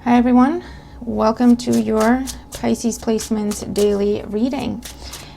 Hi everyone, welcome to your Pisces Placements Daily Reading.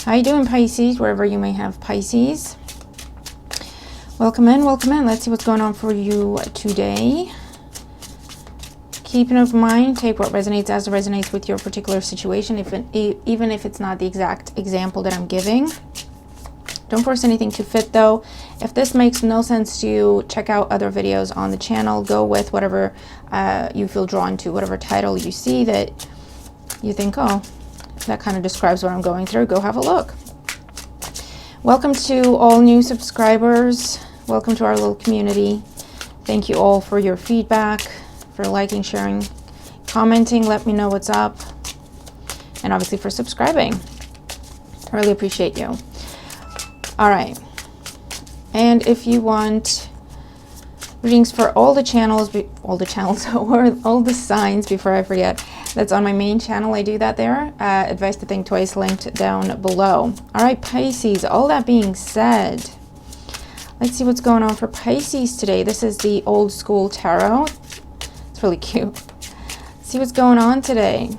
How you doing, Pisces, wherever you may have Pisces? Welcome in, welcome in. Let's see what's going on for you today. Keep an open mind, take what resonates as it resonates with your particular situation, even if it's not the exact example that I'm giving. Don't force anything to fit though. If this makes no sense to you, check out other videos on the channel. Go with whatever you feel drawn to, whatever title you see that you think, oh, that kind of describes what I'm going through. Go have a look. Welcome to all new subscribers. Welcome to our little community. Thank you all for your feedback, for liking, sharing, commenting. Let me know what's up. And obviously for subscribing. I really appreciate you. All right, and if you want readings for all the channels, or all the signs, before I forget, that's on my main channel. I do that there. Advice to think twice, linked down below. All right, Pisces, all that being said, let's see what's going on for Pisces today. This is the old school tarot. It's really cute. See what's going on today.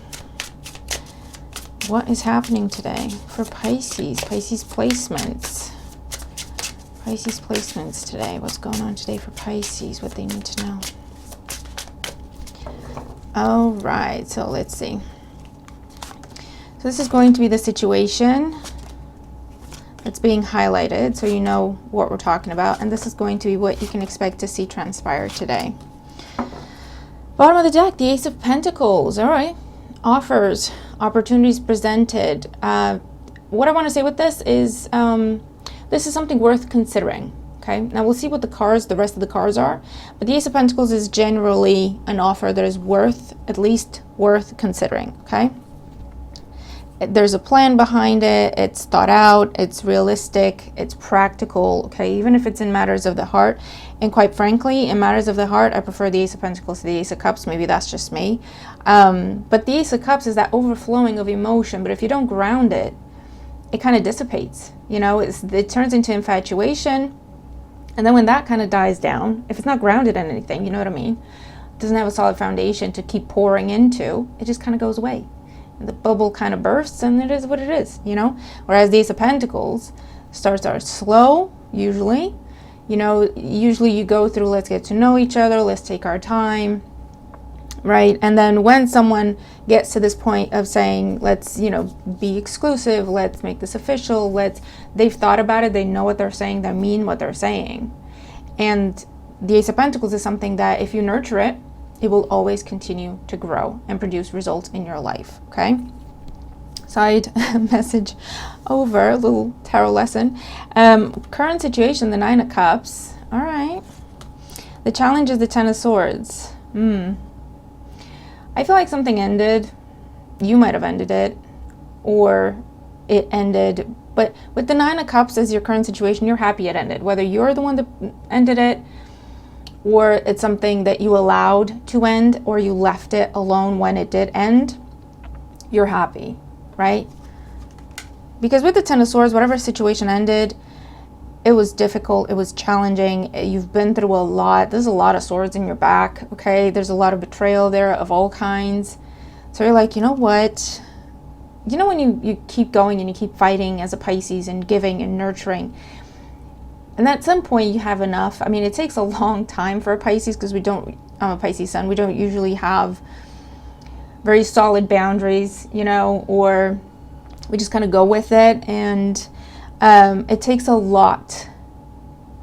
What is happening today for Pisces? Pisces placements. Pisces placements today. What's going on today for Pisces? What they need to know. All right, so let's see. So this is going to be the situation that's being highlighted, so you know what we're talking about. And this is going to be what you can expect to see transpire today. Bottom of the deck, the Ace of Pentacles. All right. Offers, opportunities presented. What I want to say with this is this is something worth considering. Okay, now we'll see what the rest of the cards are, but the Ace of Pentacles is generally an offer that is at least worth considering. Okay, there's a plan behind it, it's thought out, it's realistic, it's practical. Okay, even if it's in matters of the heart. And quite frankly, in matters of the heart, I prefer the Ace of Pentacles to the Ace of Cups. Maybe that's just me. But the Ace of Cups is that overflowing of emotion. But if you don't ground it, it kind of dissipates. You know, it turns into infatuation. And then when that kind of dies down, if it's not grounded in anything, you know what I mean? It doesn't have a solid foundation to keep pouring into, it just kind of goes away. And the bubble kind of bursts and it is what it is, you know? Whereas the Ace of Pentacles starts out slow, usually. You know, usually you go through, let's get to know each other, let's take our time, right? And then when someone gets to this point of saying, let's, you know, be exclusive, let's make this official, they've thought about it, they know what they're saying, they mean what they're saying. And the Ace of Pentacles is something that if you nurture it, it will always continue to grow and produce results in your life, okay? Side message over, a little tarot lesson. Current situation, the Nine of Cups. All right. The challenge is the Ten of Swords. I feel like something ended. You might have ended it, or it ended. But with the Nine of Cups as your current situation, you're happy it ended. Whether you're the one that ended it, or it's something that you allowed to end, or you left it alone when it did end, you're happy. Right? Because with the Ten of Swords, whatever situation ended, it was difficult, it was challenging, you've been through a lot, there's a lot of swords in your back, okay? There's a lot of betrayal there of all kinds. So you're like, you know what? You know when you keep going and you keep fighting as a Pisces and giving and nurturing, and at some point you have enough. I mean, it takes a long time for a Pisces because I'm a Pisces sun, we don't usually have very solid boundaries, you know, or we just kind of go with it. And it takes a lot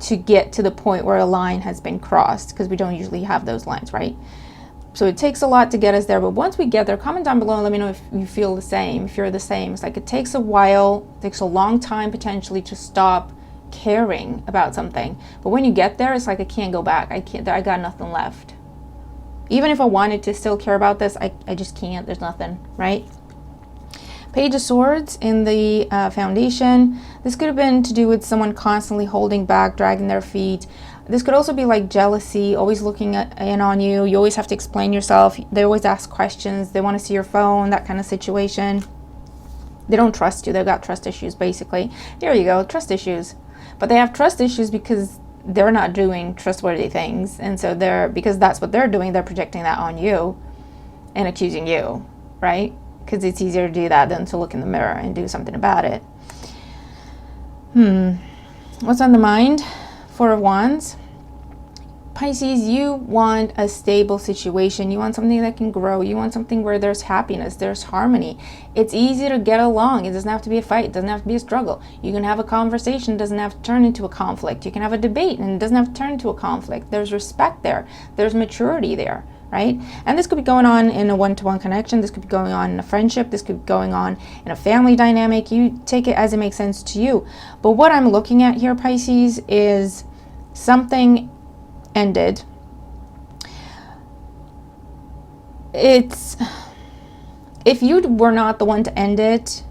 to get to the point where a line has been crossed because we don't usually have those lines, right? So it takes a lot to get us there. But once we get there, comment down below and let me know if you feel the same, if you're the same. It's like it takes a while, it takes a long time potentially to stop caring about something. But when you get there, it's like I can't go back. I got nothing left. Even if I wanted to still care about this, I just can't. There's nothing, right? Page of Swords in the foundation. This could have been to do with someone constantly holding back, dragging their feet. This could also be like jealousy, always looking in on you. You always have to explain yourself. They always ask questions. They want to see your phone, that kind of situation. They don't trust you. They've got trust issues, basically. There you go, trust issues. But they have trust issues because they're not doing trustworthy things, and so because that's what they're doing, they're projecting that on you. and accusing you, right? Because it's easier to do that than to look in the mirror and do something about it. What's on the mind? Four of Wands. Pisces, you want a stable situation. You want something that can grow. You want something where there's happiness, there's harmony. It's easy to get along. It doesn't have to be a fight. It doesn't have to be a struggle. You can have a conversation. It doesn't have to turn into a conflict. You can have a debate and it doesn't have to turn into a conflict. There's respect there. There's maturity there, right? And this could be going on in a one-to-one connection. This could be going on in a friendship. This could be going on in a family dynamic. You take it as it makes sense to you. But what I'm looking at here, Pisces, is something ended. It's, if you were not the one to end it,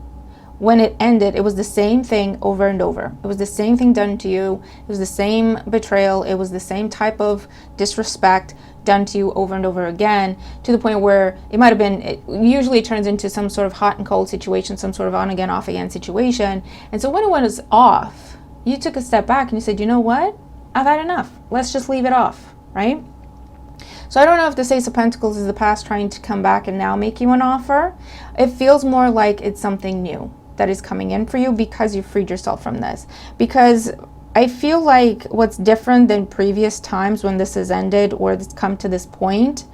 when it ended, it was the same thing over and over. It was the same thing done to you. It was the same betrayal. It was the same type of disrespect done to you over and over again, to the point where it might have been, it usually turns into some sort of hot and cold situation, some sort of on again, off again situation. And so when it was off, you took a step back and you said, you know what? I've had enough. Let's just leave it off, right? So I don't know if this Ace of Pentacles is the past trying to come back and now make you an offer. It feels more like it's something new that is coming in for you because you freed yourself from this. Because I feel like what's different than previous times when this has ended or it's come to this point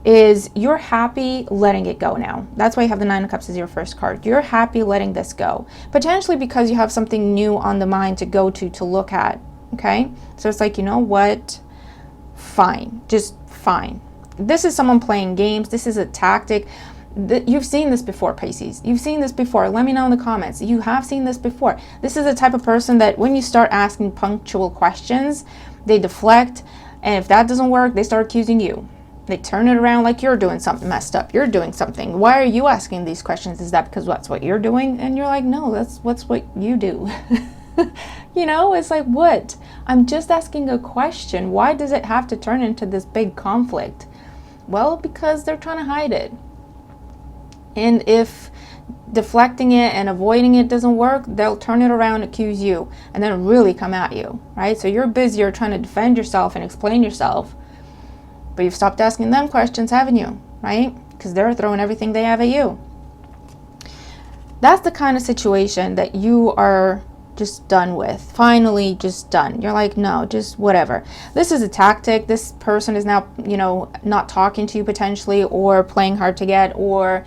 is you're happy letting it go now. That's why you have the Nine of Cups as your first card. You're happy letting this go. Potentially because you have something new on the mind to go to look at. Okay, so it's like, you know what, fine, just fine. This is someone playing games. This is a tactic. You've seen this before, Pisces. You've seen this before. Let me know in the comments. You have seen this before. This is the type of person that when you start asking punctual questions, they deflect, and if that doesn't work, they start accusing you. They turn it around like you're doing something messed up. You're doing something. Why are you asking these questions? Is that because that's what you're doing? And you're like, no, that's what you do. You know, it's like, what? I'm just asking a question. Why does it have to turn into this big conflict? Well, because they're trying to hide it. And if deflecting it and avoiding it doesn't work, they'll turn it around, accuse you, and then really come at you, right? So you're busier trying to defend yourself and explain yourself, but you've stopped asking them questions, haven't you? Right? Because they're throwing everything they have at you. That's the kind of situation that you are just done with. Finally, just done. You're like, no, just whatever. This is a tactic. This person is now, you know, not talking to you potentially, or playing hard to get, or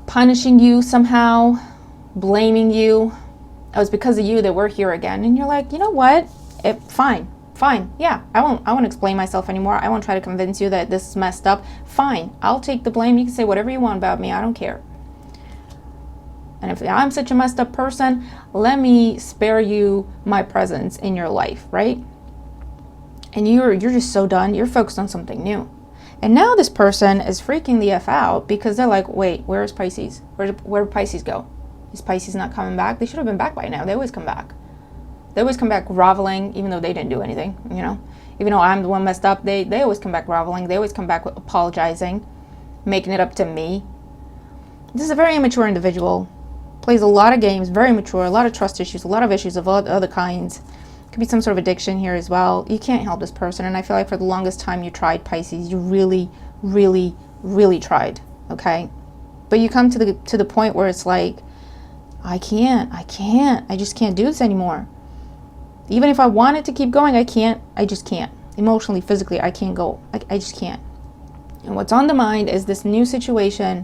punishing you somehow, blaming you. It was because of you that we're here again. And you're like, you know what? Fine. Yeah, I won't explain myself anymore. I won't try to convince you that this is messed up. Fine. I'll take the blame. You can say whatever you want about me. I don't care. And if I'm such a messed up person, let me spare you my presence in your life, right? And you're just so done. You're focused on something new. And now this person is freaking the F out because they're like, wait, where is Pisces? Where did Pisces go? Is Pisces not coming back? They should have been back by now. They always come back. They always come back groveling, even though they didn't do anything, you know? Even though I'm the one messed up, they always come back groveling. They always come back apologizing, making it up to me. This is a very immature individual. Plays a lot of games, very mature, a lot of trust issues, a lot of issues of other kinds. Could be some sort of addiction here as well. You can't help this person, and I feel like for the longest time you tried, Pisces. You really, really, really tried, okay? But you come to the point where it's like, I just can't do this anymore. Even if I wanted to keep going, I just can't. Emotionally, physically, I can't go. I just can't. And what's on the mind is this new situation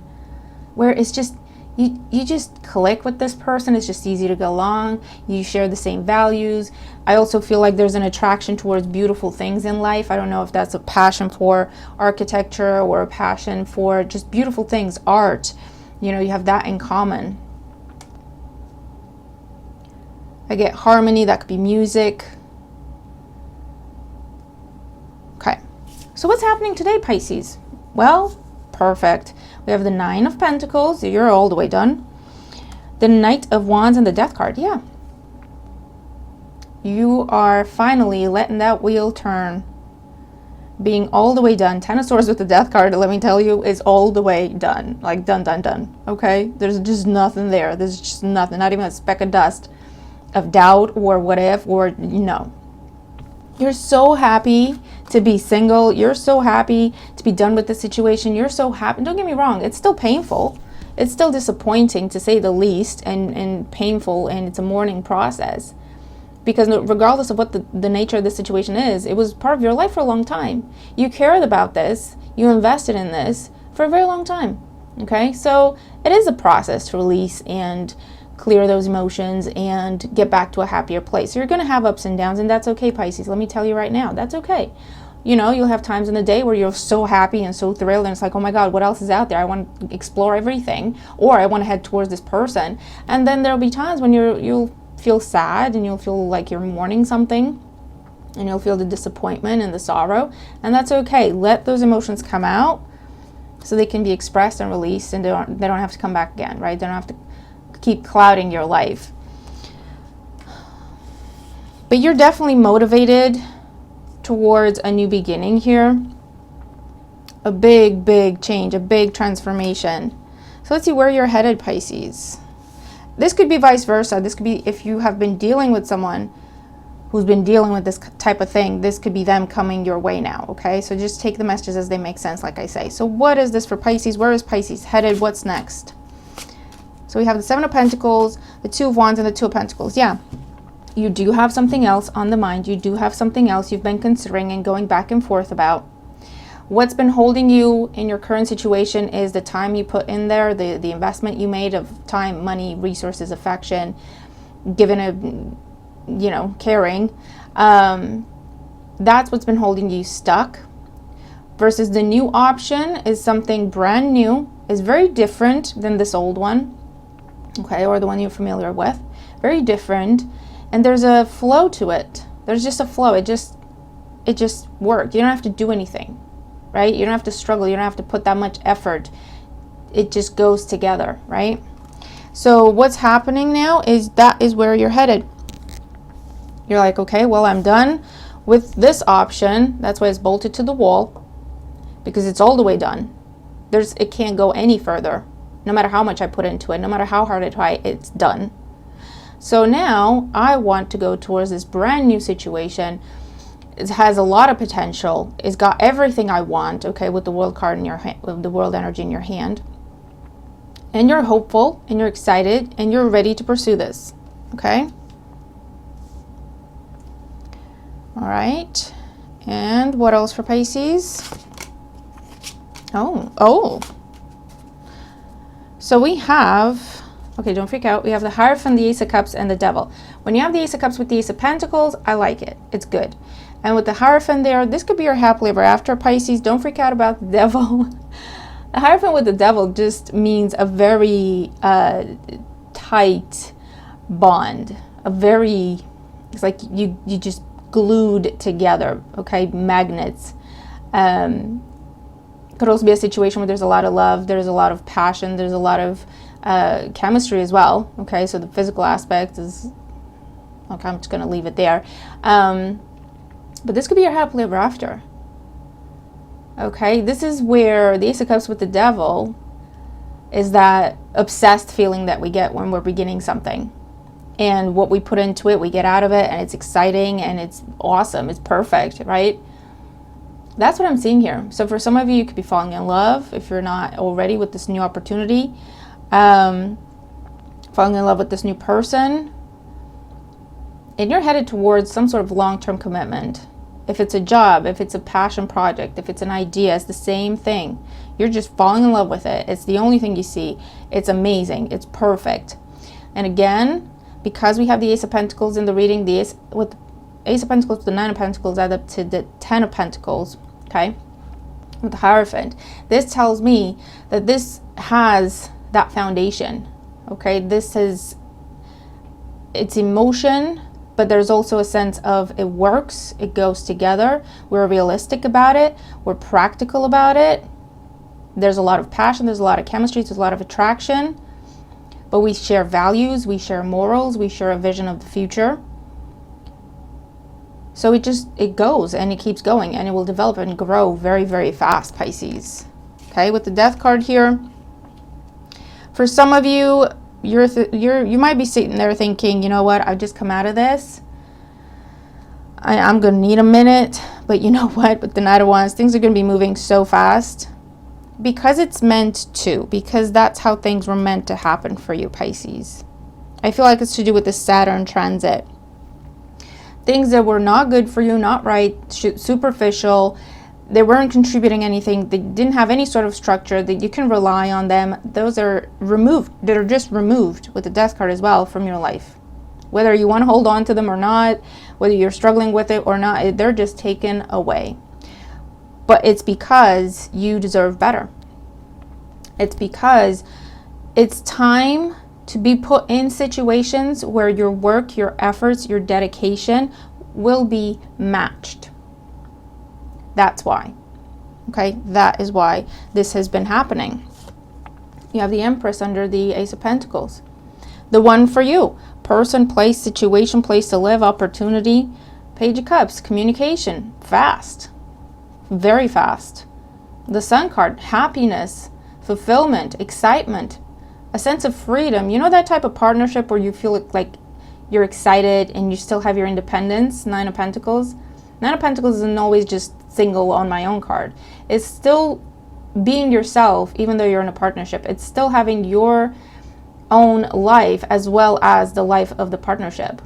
where it's just, you just click with this person. It's just easy to go along. You share the same values. I also feel like there's an attraction towards beautiful things in life. I don't know if that's a passion for architecture or a passion for just beautiful things, art. You know, you have that in common. I get harmony. That could be music. Okay. So what's happening today, Pisces? Well, perfect. We have the Nine of Pentacles. You're all the way done. The Knight of Wands and the Death card. Yeah. You are finally letting that wheel turn. Being all the way done. Ten of Swords with the Death card, let me tell you, is all the way done. Like done. Okay? There's just nothing there. There's just nothing. Not even a speck of dust of doubt or whatever, or no. You're so happy to be single. You're so happy to be done with the situation. You're so happy. Don't get me wrong. It's still painful. It's still disappointing, to say the least, and painful, and it's a mourning process. Because regardless of what the nature of the situation is, it was part of your life for a long time. You cared about this. You invested in this for a very long time. Okay? So it is a process to release and clear those emotions and get back to a happier place. So you're going to have ups and downs, and that's okay, Pisces. Let me tell you right now, that's okay. You know, you'll have times in the day where you're so happy and so thrilled, and it's like, oh my God, what else is out there? I want to explore everything, or I want to head towards this person. And then there'll be times when you'll feel sad, and you'll feel like you're mourning something, and you'll feel the disappointment and the sorrow, and that's okay. Let those emotions come out so they can be expressed and released, and they don't have to come back again, right? They don't have to keep clouding your life. But you're definitely motivated towards a new beginning here. A big change, a big transformation. So let's see where you're headed, Pisces. This could be vice versa. This could be if you have been dealing with someone who's been dealing with this type of thing. This could be them coming your way now, okay? So just take the messages as they make sense, like I say. So what is this for Pisces? Where is Pisces headed? What's next? So we have the Seven of Pentacles, the Two of Wands, and the Two of Pentacles. Yeah, you do have something else on the mind. You do have something else you've been considering and going back and forth about. What's been holding you in your current situation is the time you put in there, the investment you made of time, money, resources, affection, given a, you know, caring. That's what's been holding you stuck. Versus the new option is something brand new, is very different than this old one. Okay, or the one you're familiar with. Very different. And there's a flow to it. There's just a flow. It just works. You don't have to do anything, right? You don't have to struggle. You don't have to put that much effort. It just goes together, right? So what's happening now is that is where you're headed. You're like, okay, well, I'm done with this option. That's why it's bolted to the wall, because it's all the way done. It can't go any further. No matter how much I put into it, no matter how hard I try, it's done. So now I want to go towards this brand new situation. It has a lot of potential. It's got everything I want, okay, with the World card in your hand, with the World energy in your hand. And you're hopeful, and you're excited, and you're ready to pursue this, okay? All right. And what else for Pisces? Oh. So we have, okay, don't freak out. We have the Hierophant, the Ace of Cups, and the Devil. When you have the Ace of Cups with the Ace of Pentacles, I like it. It's good. And with the Hierophant there, this could be your happily ever after, Pisces. Don't freak out about the Devil. The Hierophant with the Devil just means a very tight bond. It's like you just glued together, okay? Magnets. Could also be a situation where there's a lot of love, there's a lot of passion, there's a lot of chemistry as well, okay? So the physical aspect is, okay, I'm just going to leave it there. But this could be your happily ever after, okay? This is where the Ace of Cups with the Devil is that obsessed feeling that we get when we're beginning something. And what we put into it, we get out of it, and it's exciting, and it's awesome, it's perfect, right? That's what I'm seeing here. So for some of you, you could be falling in love if you're not already with this new opportunity. Falling in love with this new person. And you're headed towards some sort of long-term commitment. If it's a job, if it's a passion project, if it's an idea, it's the same thing. You're just falling in love with it. It's the only thing you see. It's amazing. It's perfect. And again, because we have the Ace of Pentacles in the reading, the Ace of Pentacles to the Nine of Pentacles add up to the Ten of Pentacles, okay, with the Hierophant. This tells me that this has that foundation, okay? It's emotion, but there's also a sense of it works, it goes together, we're realistic about it, we're practical about it, there's a lot of passion, there's a lot of chemistry, there's a lot of attraction, but we share values, we share morals, we share a vision of the future. So it goes and it keeps going, and it will develop and grow very, very fast, Pisces. Okay, with the Death card here. For some of you, you might be sitting there thinking, you know what, I've just come out of this. I'm going to need a minute, but you know what? With the Knight of Wands, things are going to be moving so fast because it's meant to, because that's how things were meant to happen for you, Pisces. I feel like it's to do with the Saturn transit. Things that were not good for you, not right, superficial, they weren't contributing anything, they didn't have any sort of structure that you can rely on them. Those are removed, that are just removed with the Death card as well from your life. Whether you want to hold on to them or not, whether you're struggling with it or not, they're just taken away. But it's because you deserve better. It's because it's time to be put in situations where your work, your efforts, your dedication will be matched. That's why. Okay, that is why this has been happening. You have the Empress under the Ace of Pentacles. The one for you. Person, place, situation, place to live, opportunity. Page of Cups, communication. Fast. Very fast. The Sun card, happiness, fulfillment, excitement, a sense of freedom. You know that type of partnership where you feel like you're excited and you still have your independence? Nine of Pentacles. Nine of Pentacles isn't always just single on my own card. It's still being yourself, even though you're in a partnership. It's still having your own life as well as the life of the partnership,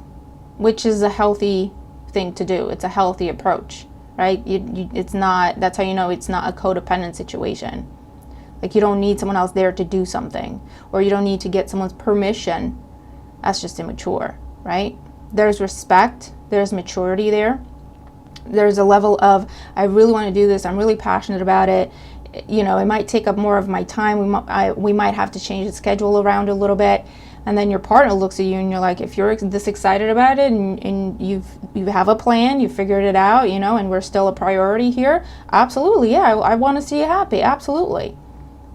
which is a healthy thing to do. It's a healthy approach, right? It's not, that's how you know it's not a codependent situation. Like you don't need someone else there to do something, or you don't need to get someone's permission. That's just immature, right? There's respect, there's maturity there. There's a level of, I really want to do this, I'm really passionate about it. You know, it might take up more of my time. We might have to change the schedule around a little bit. And then your partner looks at you and you're like, if you're this excited about it and you have a plan, you figured it out, you know, and we're still a priority here, absolutely, yeah, I want to see you happy, absolutely.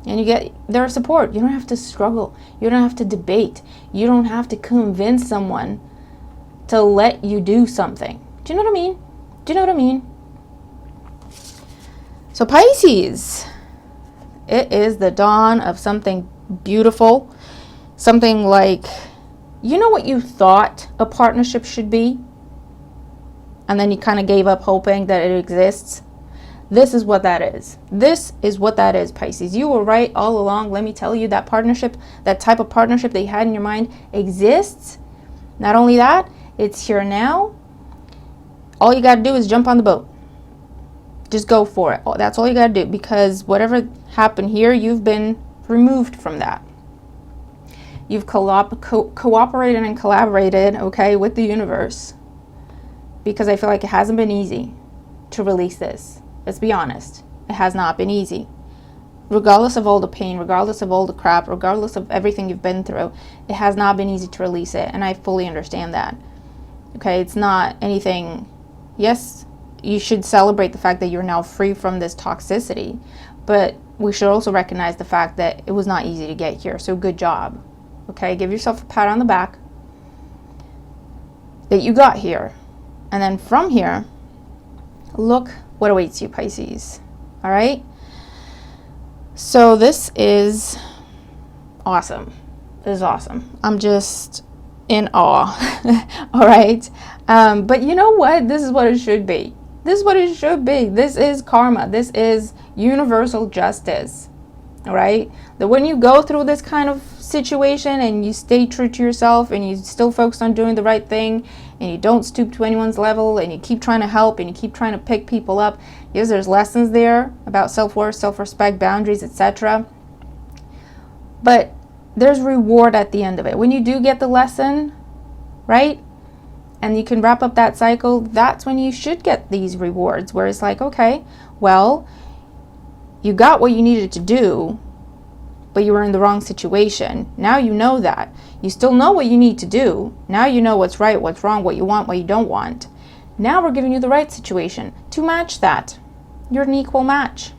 And you get their support. You don't have to struggle. You don't have to debate. You don't have to convince someone to let you do something. Do you know what I mean? Do you know what I mean? So Pisces, it is the dawn of something beautiful. Something like, you know what you thought a partnership should be? And then you kind of gave up hoping that it exists. This is what that is. This is what that is, Pisces. You were right all along. Let me tell you, that partnership, that type of partnership that you had in your mind exists. Not only that, it's here now. All you got to do is jump on the boat. Just go for it. That's all you got to do, because whatever happened here, you've been removed from that. You've cooperated and collaborated, okay, with the universe, because I feel like it hasn't been easy to release this. Let's be honest. It has not been easy. Regardless of all the pain, regardless of all the crap, regardless of everything you've been through, it has not been easy to release it, and I fully understand that. Okay, it's not anything. Yes, you should celebrate the fact that you're now free from this toxicity, but we should also recognize the fact that it was not easy to get here. So good job. Okay, give yourself a pat on the back that you got here. And then from here, look what awaits you, Pisces. All right? So this is awesome. This is awesome. I'm just in awe. All right? But you know what? This is what it should be. This is what it should be. This is karma. This is universal justice. All right? That when you go through this kind of situation and you stay true to yourself and you still focus on doing the right thing and you don't stoop to anyone's level and you keep trying to help and you keep trying to pick people up, yes, there's lessons there about self-worth, self-respect, boundaries, etc. But there's reward at the end of it. When you do get the lesson, right? And you can wrap up that cycle, that's when you should get these rewards where it's like, okay, well, you got what you needed to do, but you were in the wrong situation. Now you know that. You still know what you need to do. Now you know what's right, what's wrong, what you want, what you don't want. Now we're giving you the right situation to match that. You're an equal match.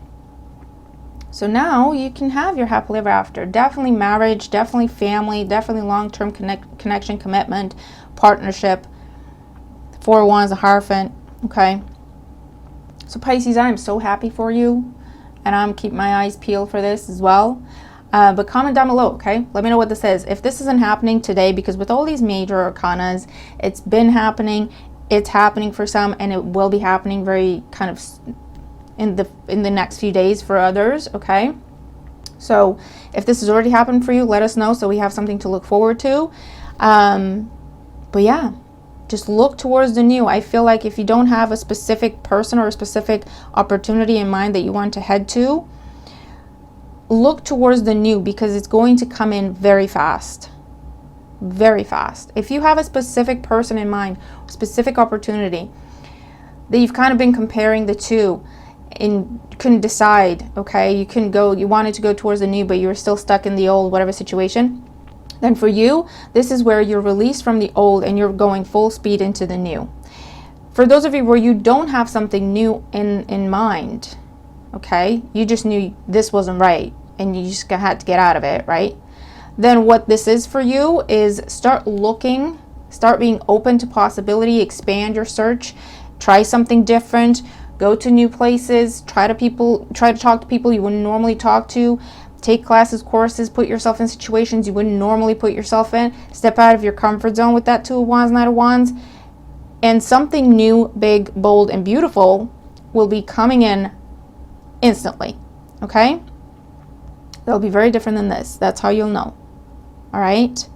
So now you can have your happily ever after. Definitely marriage, definitely family, definitely long-term connection, commitment, partnership. 4 of Wands, a Hierophant. Okay. So Pisces, I am so happy for you. And I'm keeping my eyes peeled for this as well. But comment down below, okay? Let me know what this is. If this isn't happening today, because with all these major arcanas, it's been happening It's happening for some, and it will be happening very kind of in the next few days for others, okay? So if this has already happened for you, let us know so we have something to look forward to. But yeah, just look towards the new. I feel like if you don't have a specific person or a specific opportunity in mind that you want to head to, look towards the new, because it's going to come in very fast. Very fast. If you have a specific person in mind, specific opportunity that you've kind of been comparing the two and couldn't decide, okay, you wanted to go towards the new, but you were still stuck in the old, whatever situation, then for you, this is where you're released from the old and you're going full speed into the new. For those of you where you don't have something new in mind, okay, you just knew this wasn't right and you just had to get out of it, right? Then what this is for you is start looking, start being open to possibility, expand your search, try something different, go to new places, try to talk to people you wouldn't normally talk to, take classes, courses, put yourself in situations you wouldn't normally put yourself in, step out of your comfort zone with that Two of Wands, Knight of Wands, and something new, big, bold, and beautiful will be coming in instantly, okay? That'll be very different than this. That's how you'll know. All right.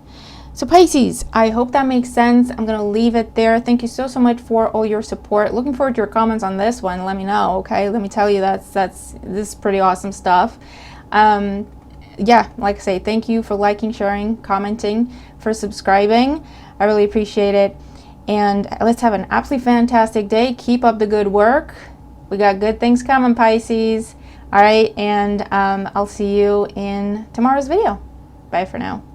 So Pisces, I hope that makes sense. I'm going to leave it there. Thank you so much for all your support. Looking forward to your comments on this one. Let me know, okay? Let me tell you this is pretty awesome stuff. Yeah, like I say, thank you for liking, sharing, commenting, for subscribing. I really appreciate it. And let's have an absolutely fantastic day. Keep up the good work. We got good things coming, Pisces. All right, and I'll see you in tomorrow's video. Bye for now.